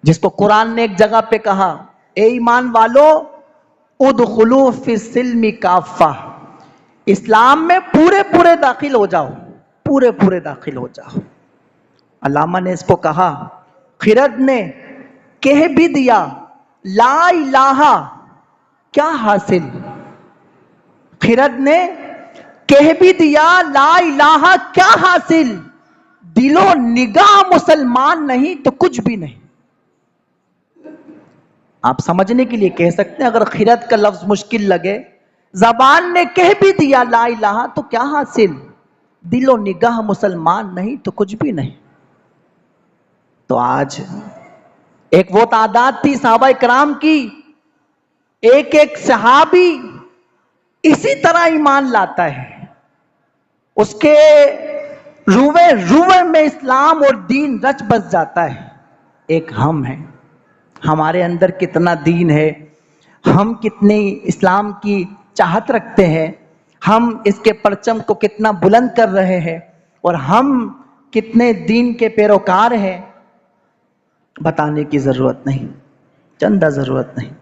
جس کو قرآن نے ایک جگہ پہ کہا، اے ایمان والو ادخلوا فی السلم کافہ، اسلام میں پورے پورے داخل ہو جاؤ، پورے پورے داخل ہو جاؤ۔ علامہ نے اس کو کہا، خرد نے کہہ بھی دیا لا الہ، کیا حاصل؟ خرد نے کہہ بھی دیا لا الہ، کیا حاصل؟ دل و نگاہ مسلمان نہیں تو کچھ بھی نہیں۔ آپ سمجھنے کے لیے کہہ سکتے ہیں، اگر خرد کا لفظ مشکل لگے، زبان نے کہہ بھی دیا لا الہ تو کیا حاصل؟ دل و نگاہ مسلمان نہیں تو کچھ بھی نہیں۔ تو آج ایک وہ تعداد تھی صحابہ کرام کی، ایک ایک صحابی اسی طرح ایمان لاتا ہے، اس کے روئے روئے میں اسلام اور دین رچ بس جاتا ہے۔ ایک ہم ہیں، ہمارے اندر کتنا دین ہے، ہم کتنی اسلام کی چاہت رکھتے ہیں، ہم اس کے پرچم کو کتنا بلند کر رہے ہیں، اور ہم کتنے دین کے پیروکار ہیں، بتانے کی ضرورت نہیں، چندہ ضرورت نہیں۔